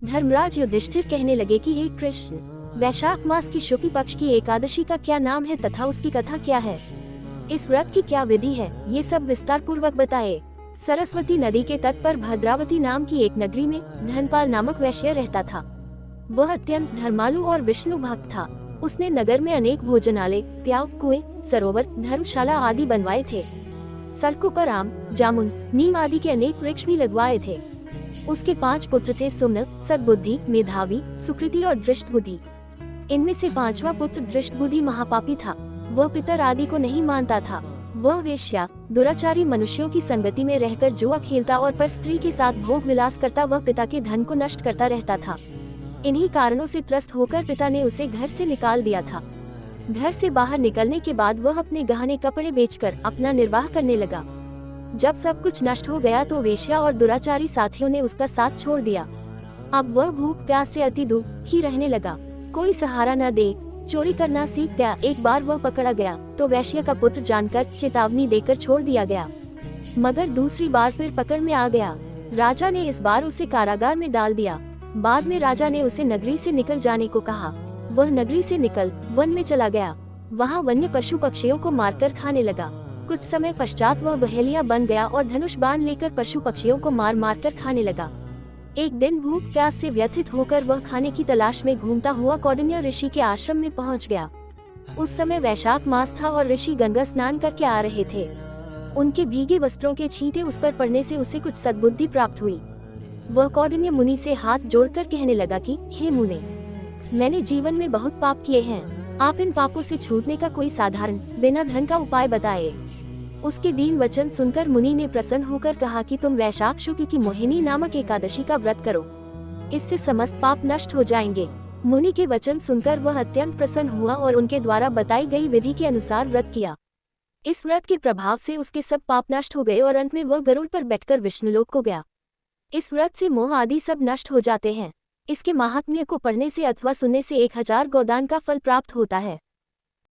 धर्मराज युधिष्ठिर कहने लगे कि हे कृष्ण, वैशाख मास की शुक्ल पक्ष की एकादशी का क्या नाम है तथा उसकी कथा क्या है, इस व्रत की क्या विधि है, ये सब विस्तार पूर्वक बताए। सरस्वती नदी के तट पर भद्रावती नाम की एक नगरी में धनपाल नामक वैश्य रहता था। वह अत्यंत धर्मालु और विष्णु भक्त था। उसने नगर में अनेक भोजनालय, प्याव, कुएं, सरोवर, धर्मशाला आदि बनवाए थे। सड़कों पर आम, जामुन, नीम आदि के अनेक वृक्ष भी लगवाए थे। उसके 5 पुत्र थे, सुमन, सद्बुद्धि, मेधावी, सुकृति और दृष्टबुद्धि। इनमें से 5वां पुत्र दृष्टबुद्धि महापापी था। वह पितर आदि को नहीं मानता था। वह वेश्या, दुराचारी मनुष्यों की संगति में रहकर जुआ खेलता और पर स्त्री के साथ भोग विलास करता वह पिता के धन को नष्ट करता रहता था। इन्हीं कारणों से त्रस्त होकर पिता ने उसे घर से निकाल दिया था। घर से बाहर निकलने के बाद वह अपने गहने कपड़े बेचकर अपना निर्वाह करने लगा। जब सब कुछ नष्ट हो गया तो वेश्या और दुराचारी साथियों ने उसका साथ छोड़ दिया। अब वह भूख प्यास से अति दुखी रहने लगा। कोई सहारा न दे, चोरी करना सीख गया। एक बार वह पकड़ा गया तो वैश्य का पुत्र जानकर चेतावनी देकर छोड़ दिया गया, मगर दूसरी बार फिर पकड़ में आ गया। राजा ने इस बार उसे कारागार में डाल दिया। बाद में राजा ने उसे नगरी से निकल जाने को कहा। वह नगरी से निकल वन में चला गया। वहाँ वन्य पशु पक्षियों को मारकर खाने लगा। कुछ समय पश्चात वह बहेलिया बन गया और धनुष बाण लेकर पशु पक्षियों को मार मार कर खाने लगा। एक दिन भूख प्यास से व्यथित होकर वह खाने की तलाश में घूमता हुआ कौंडिन्य ऋषि के आश्रम में पहुंच गया। उस समय वैशाख मास था और ऋषि गंगा स्नान करके आ रहे थे। उनके भीगे वस्त्रों के छींटे उस पर पड़ने से उसे कुछ सद्बुद्धि प्राप्त हुई। वह कौंडिन्य मुनि से हाथ जोड़कर कहने लगा कि हे मुने, मैंने जीवन में बहुत पाप किए हैं। आप इन पापों से छूटने का कोई साधारण बिना धन का उपाय बताए। उसके दीन वचन सुनकर मुनि ने प्रसन्न होकर कहा कि तुम वैशाख शुक्ल की मोहिनी नामक एकादशी का व्रत करो, इससे समस्त पाप नष्ट हो जाएंगे। मुनि के वचन सुनकर वह अत्यंत प्रसन्न हुआ और उनके द्वारा बताई गई विधि के अनुसार व्रत किया। इस व्रत के प्रभाव से उसके सब पाप नष्ट हो गए और अंत में वह गरुड़ पर बैठकर विष्णुलोक को गया। इस व्रत से मोह आदि सब नष्ट हो जाते हैं। इसके महात्म्य को पढ़ने से अथवा सुनने से 1000 गोदान का फल प्राप्त होता है।